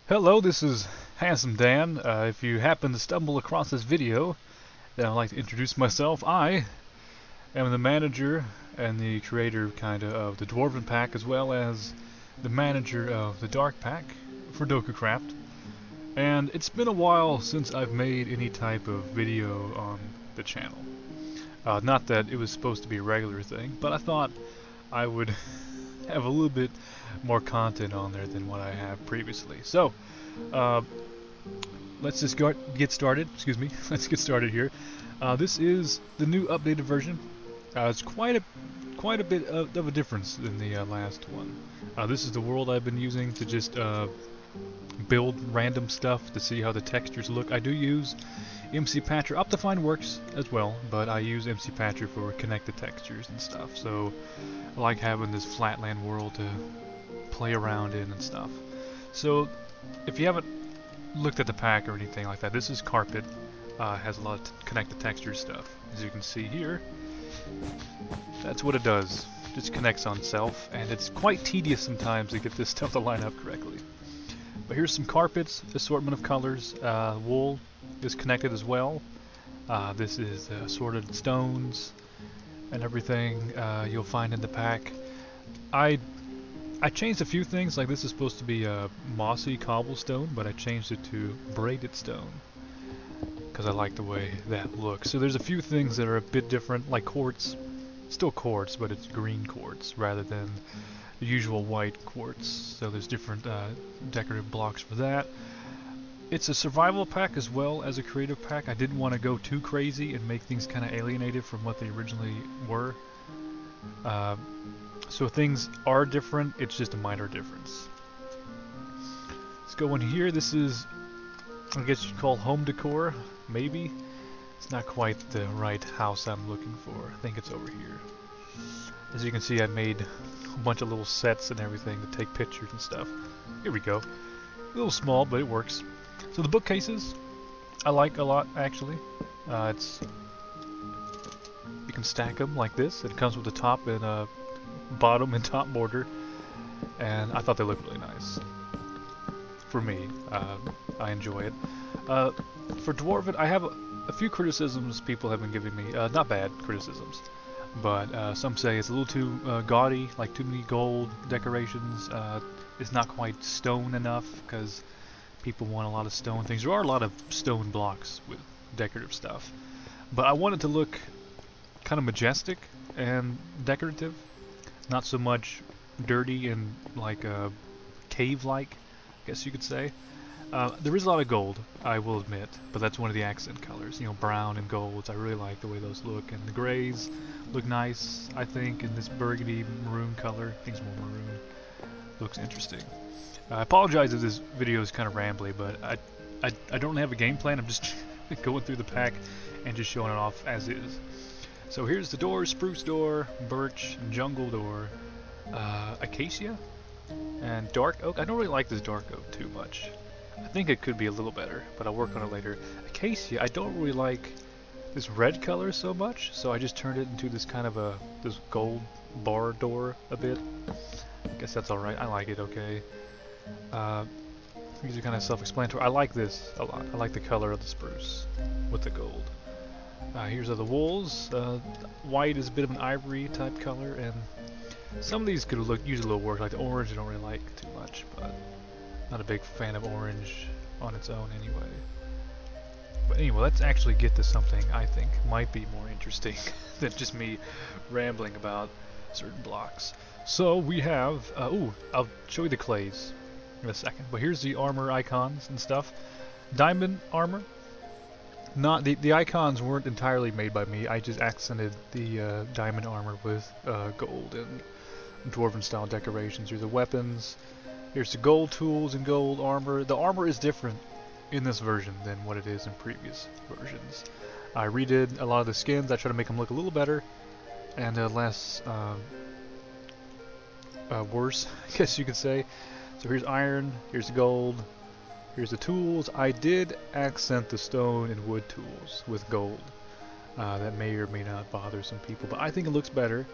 Hello, this is Handsome Dan. If you happen to stumble across this video, then I'd like to introduce myself. I am the manager and the creator kinda of the Dwarven pack, as well as the manager of the Dark pack for Dokucraft. And it's been a while since I've made any type of video on the channel. Not that it was supposed to be a regular thing, but I thought I would have a little bit more content on there than what I have previously. So, let's just get started. Excuse me. Let's get started here. This is the new updated version. It's quite a bit of a difference than the last one. This is the world I've been using to just build random stuff to see how the textures look. I do use MC Patcher. Optifine works as well, but I use MC Patcher for connected textures and stuff. So I like having this flatland world to play around in and stuff. So if you haven't looked at the pack or anything like that, this is Carpet. Has a lot of connected texture stuff. As you can see here, that's what it does. Just connects on itself, and it's quite tedious sometimes to get this stuff to line up correctly. But here's some carpets, assortment of colors. Wool is connected as well. This is assorted stones and everything you'll find in the pack. I changed a few things, like this is supposed to be a mossy cobblestone, but I changed it to braided stone because I like the way that looks. So there's a few things that are a bit different, like quartz. Still quartz, but it's green quartz rather than the usual white quartz. So there's different decorative blocks for that. It's a survival pack as well as a creative pack. I didn't want to go too crazy and make things kind of alienated from what they originally were. So things are different, it's just a minor difference. Let's go in here. This is, I guess you'd call home decor, maybe. It's not quite the right house I'm looking for. I think it's over here. As you can see, I made a bunch of little sets and everything to take pictures and stuff. Here we go. A little small, but it works. So the bookcases, I like a lot actually. You can stack them like this. It comes with the top and bottom and top border, and I thought they looked really nice. For me, I enjoy it. For Dwarven, I have a few criticisms people have been giving me. Not bad criticisms, but some say it's a little too gaudy, like too many gold decorations. It's not quite stone enough because people want a lot of stone things. There are a lot of stone blocks with decorative stuff, but I want it to look kind of majestic and decorative, not so much dirty and like cave-like, I guess you could say. There is a lot of gold, I will admit, but that's one of the accent colors. You know, brown and golds. I really like the way those look, and the grays look nice, I think, in this burgundy maroon color. I think it's more maroon. Looks interesting. I apologize if this video is kind of rambly, but I don't have a game plan. I'm just going through the pack and just showing it off as is. So here's the door: spruce door, birch, jungle door, acacia, and dark oak. I don't really like this dark oak too much. I think it could be a little better, but I'll work on it later. Acacia, I don't really like this red color so much, so I just turned it into this kind of this gold bar door a bit. I guess that's alright. I like it okay. These are kind of self-explanatory. I like this a lot. I like the color of the spruce with the gold. Here's the wools. White is a bit of an ivory type color, and some of these could use a little work. Like the orange, I don't really like too much, but not a big fan of orange on its own anyway. But anyway, let's actually get to something I think might be more interesting than just me rambling about certain blocks. So we have, I'll show you the clays in a second, but here's the armor icons and stuff. Diamond armor. Not the icons weren't entirely made by me. I just accented the diamond armor with gold and dwarven style decorations. Here's the weapons. Here's the gold tools and gold armor. The armor is different in this version than what it is in previous versions. I redid a lot of the skins. I try to make them look a little better and less worse, I guess you could say. So here's iron. Here's the gold. Here's the tools. I did accent the stone and wood tools with gold. That may or may not bother some people, but I think it looks better.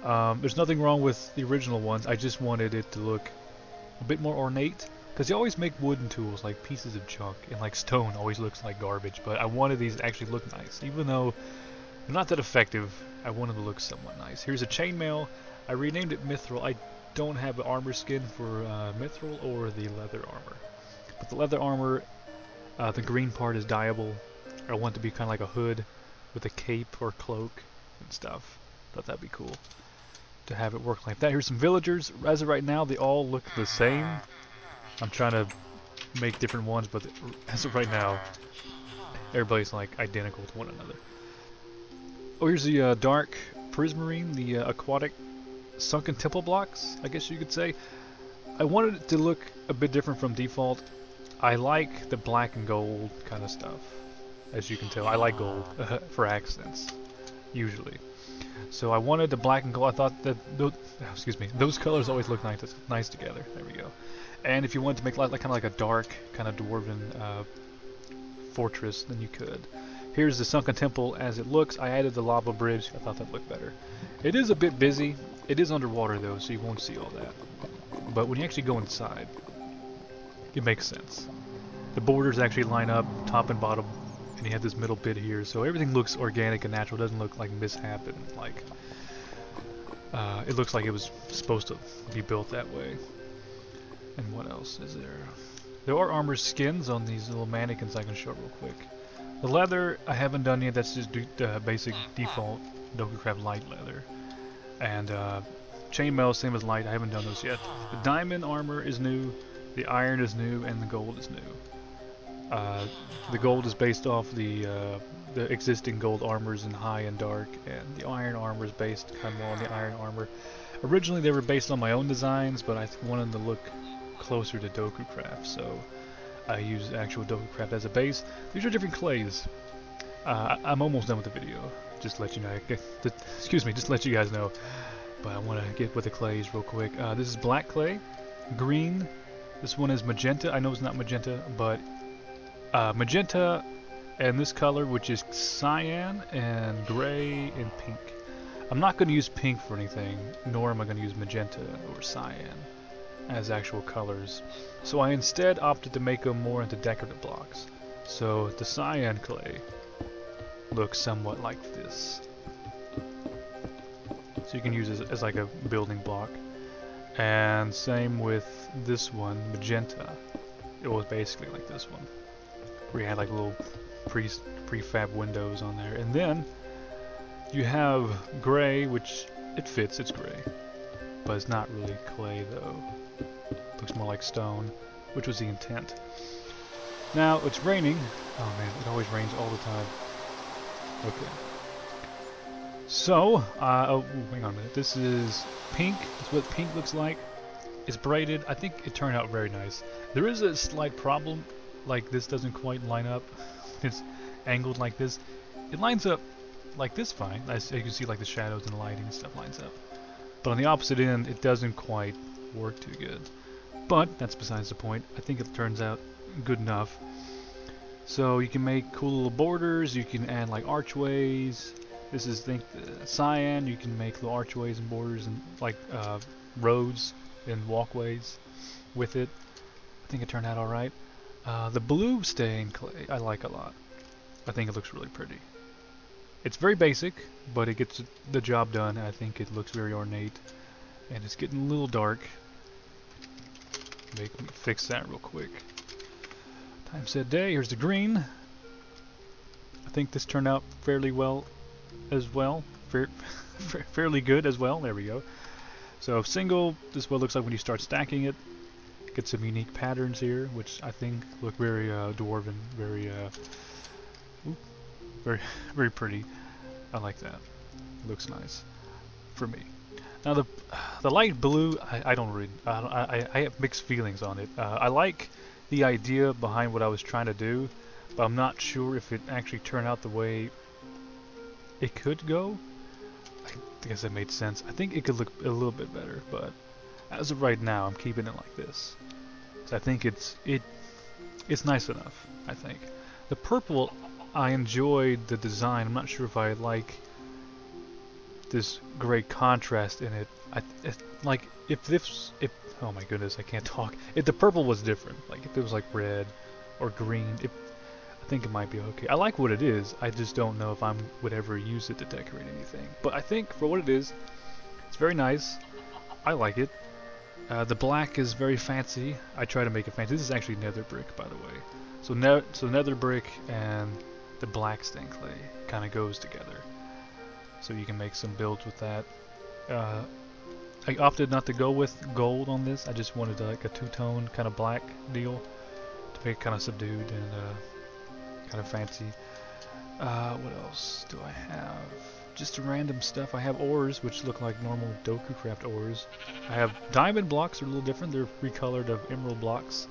There's nothing wrong with the original ones. I just wanted it to look a bit more ornate Because you always make wooden tools like pieces of junk, and like stone always looks like garbage, but I wanted these to actually look nice. Even though they're not that effective, I wanted them to look somewhat nice. Here's a chainmail. I renamed it Mithril. I don't have an armor skin for Mithril or the leather armor. But the leather armor, the green part is dyeable. I want it to be kind of like a hood with a cape or cloak and stuff. Thought that'd be cool to have it work like that. Here's some villagers. As of right now, they all look the same. I'm trying to make different ones, but as of right now, everybody's like identical to one another. Oh, here's the dark prismarine, the aquatic sunken temple blocks, I guess you could say. I wanted it to look a bit different from default. I like the black and gold kind of stuff. As you can tell, I like gold for accents, usually. So I wanted the black and gold. I thought that those colors always look nice together. There we go. And if you wanted to make like kind of like a dark kind of dwarven fortress, then you could. Here's the sunken temple as it looks. I added the lava bridge. I thought that looked better. It is a bit busy. It is underwater though, so you won't see all that. But when you actually go inside, it makes sense. The borders actually line up top and bottom, and you have this middle bit here, so everything looks organic and natural. It doesn't look like mishap and like it looks like it was supposed to be built that way. And what else is there? There are armor skins on these little mannequins I can show real quick. The leather I haven't done yet. That's just basic default Dokucraft light leather. And chainmail, same as light. I haven't done those yet. The diamond armor is new. The iron is new, and the gold is new. The gold is based off the existing gold armors in high and dark, and the iron armor is based kind of more on the iron armor. Originally they were based on my own designs, but I wanted them to look closer to Dokucraft, so I used actual Dokucraft as a base. These are different clays. I'm almost done with the video. Just to let you know. Excuse me, just to let you guys know. But I want to get with the clays real quick. This is black clay, green. This one is magenta. I know it's not magenta, but magenta and this color, which is cyan and gray and pink. I'm not going to use pink for anything, nor am I going to use magenta or cyan as actual colors. So I instead opted to make them more into decorative blocks. So the cyan clay looks somewhat like this. So you can use it as like a building block. And same with this one, magenta. It was basically like this one, where you had like little prefab windows on there. And then you have gray, which it fits, it's gray. But it's not really clay though. Looks more like stone, which was the intent. Now it's raining. Oh man, it always rains all the time. Okay. So, oh, hang on a minute. This is pink. That's what pink looks like. It's braided. I think it turned out very nice. There is a slight problem. Like this doesn't quite line up. It's angled like this. It lines up like this fine. As you can see, like the shadows and the lighting and stuff lines up. But on the opposite end, it doesn't quite work too good. But that's besides the point. I think it turns out good enough. So you can make cool little borders. You can add like archways. This is cyan. You can make little archways and borders and like roads and walkways with it. I think it turned out all right. The blue stained clay I like a lot. I think it looks really pretty. It's very basic, but it gets the job done. I think it looks very ornate, and it's getting a little dark. Let me fix that real quick. Time said day. Here's the green. I think this turned out fairly well as well. Fairly good as well. There we go. So single, this is what it looks like when you start stacking it. Get some unique patterns here, which I think look very dwarven, very pretty. I like that. Looks nice for me. Now the light blue, I have mixed feelings on it. I like the idea behind what I was trying to do, but I'm not sure if it actually turned out the way it could go. I guess that made sense. I think it could look a little bit better, but as of right now, I'm keeping it like this. So I think it's nice enough. I think the purple, I enjoyed the design. I'm not sure if I like this great contrast in it. Like if Oh my goodness, I can't talk. If the purple was different, like if it was like red or green, I think it might be okay. I like what it is, I just don't know if I would ever use it to decorate anything. But I think for what it is, it's very nice. I like it. The black is very fancy. I try to make it fancy. This is actually nether brick, by the way. So nether brick and the black stained clay kind of goes together. So you can make some builds with that. I opted not to go with gold on this. I just wanted like a two-tone kind of black deal to make it kind of subdued and kind of fancy. What else do I have? Just random stuff. I have ores, which look like normal Dokucraft ores. I have diamond blocks, are a little different. They're recolored of emerald blocks.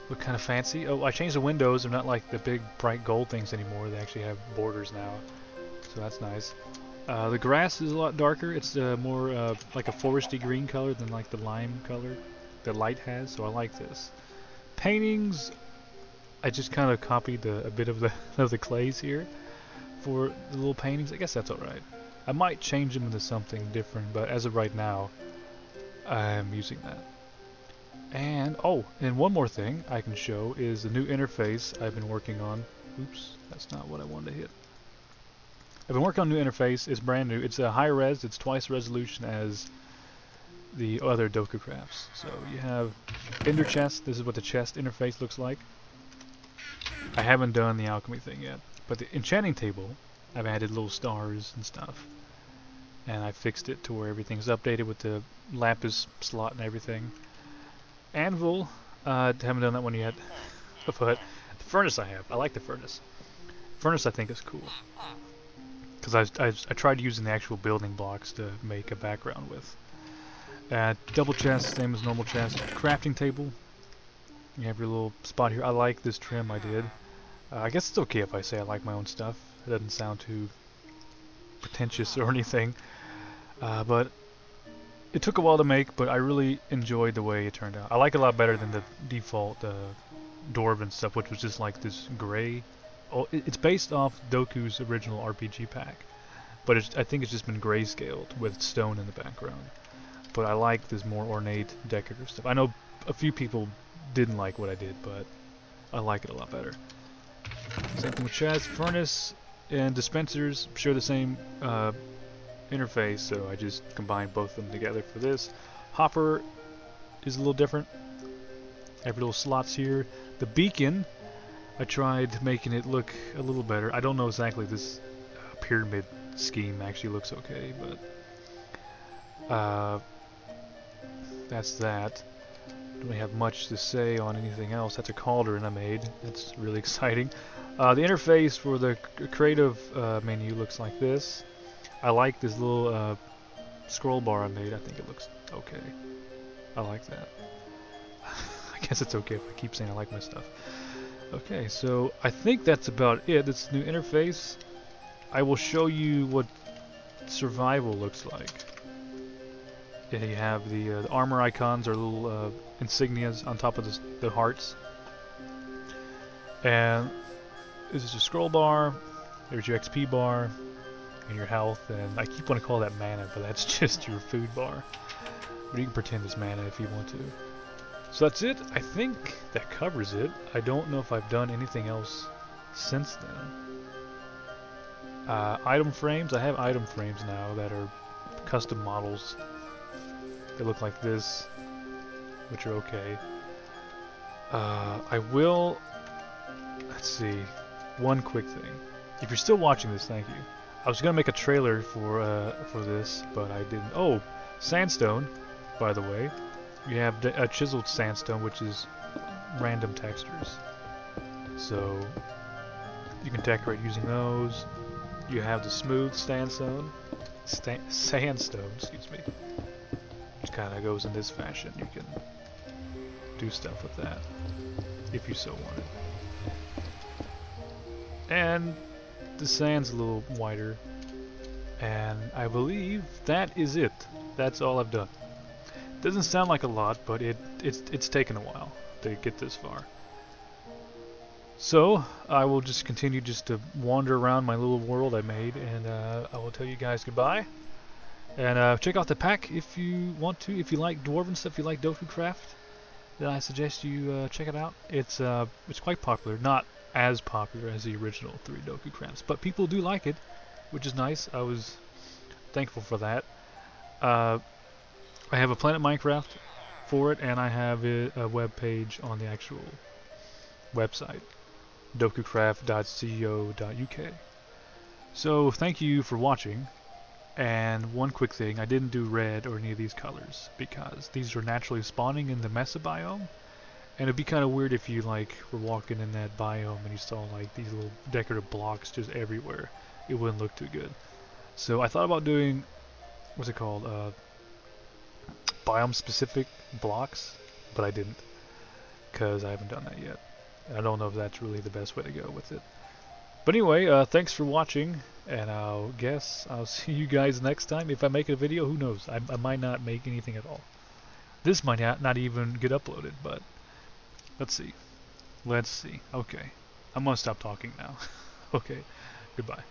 Look kind of fancy. Oh, I changed the windows. They're not like the big bright gold things anymore. They actually have borders now, so that's nice. The grass is a lot darker. It's more like a foresty green color than like the lime color that light has, so I like this. Paintings, I just kind of copied a bit of the clays here for the little paintings. I guess that's alright. I might change them into something different, but as of right now, I'm using that. And, oh, and one more thing I can show is the new interface I've been working on. Oops, that's not what I wanted to hit. I've been working on a new interface. It's brand new. It's a high res. It's twice the resolution as the other Dokucrafts. So you have Ender chest. This is what the chest interface looks like. I haven't done the alchemy thing yet, but the enchanting table, I've added little stars and stuff, and I fixed it to where everything's updated with the lapis slot and everything. Anvil, haven't done that one yet, but the furnace I like the furnace. Furnace I think is cool, because I tried using the actual building blocks to make a background with. Double chest, same as normal chest. Crafting table, you have your little spot here. I like this trim I did. I guess it's okay if I say I like my own stuff. It doesn't sound too pretentious or anything, but it took a while to make, but I really enjoyed the way it turned out. I like it a lot better than the default Dwarven stuff, which was just like this gray. Oh, it's based off Doku's original RPG pack, but I think it's just been grayscaled with stone in the background. But I like this more ornate decorative stuff. I know a few people didn't like what I did, but I like it a lot better. Same thing with chest, furnace, and dispensers share the same interface, so I just combined both of them together for this. Hopper is a little different. Every little slots here. The beacon, I tried making it look a little better. I don't know exactly this pyramid scheme actually looks okay, but that's that. Don't really have much to say on anything else. That's a cauldron I made. That's really exciting. The interface for the creative menu looks like this. I like this little scroll bar I made. I think it looks okay. I like that. I guess it's okay if I keep saying I like my stuff. Okay, so I think that's about it. This new interface. I will show you what survival looks like. And you have the armor icons or little insignias on top of the hearts. And this is your scroll bar. There's your XP bar and your health. And I keep wanting to call that mana, but that's just your food bar. But you can pretend it's mana if you want to. So that's it. I think that covers it. I don't know if I've done anything else since then. Item frames. I have item frames now that are custom models. They look like this, which are okay. I will... Let's see. One quick thing. If you're still watching this, thank you. I was going to make a trailer for this, but I didn't. Oh! Sandstone, by the way. You have a chiseled sandstone, which is random textures. So you can decorate using those. You have the smooth sandstone, excuse me, which kind of goes in this fashion. You can do stuff with that if you so wanted. And the sand's a little wider. And I believe that is it. That's all I've done. Doesn't sound like a lot, but it's taken a while to get this far. So I will just continue just to wander around my little world I made, and I will tell you guys goodbye. And check out the pack if you want to. If you like Dwarven stuff, if you like Dokucraft, then I suggest you check it out. It's quite popular, not as popular as the original 3 Dokucrafts, but people do like it, which is nice. I was thankful for that. I have a Planet Minecraft for it, and I have a web page on the actual website, dokucraft.co.uk. So thank you for watching. And one quick thing, I didn't do red or any of these colors because these are naturally spawning in the Mesa biome, and it'd be kind of weird if you like were walking in that biome and you saw like these little decorative blocks just everywhere. It wouldn't look too good. So I thought about doing, what's it called, biome specific blocks, but I didn't because I haven't done that yet. I don't know if that's really the best way to go with it. But anyway, thanks for watching, and I'll see you guys next time. If I make a video, who knows? I might not make anything at all. This might not even get uploaded, but let's see. Okay, I'm gonna stop talking now. Okay, goodbye.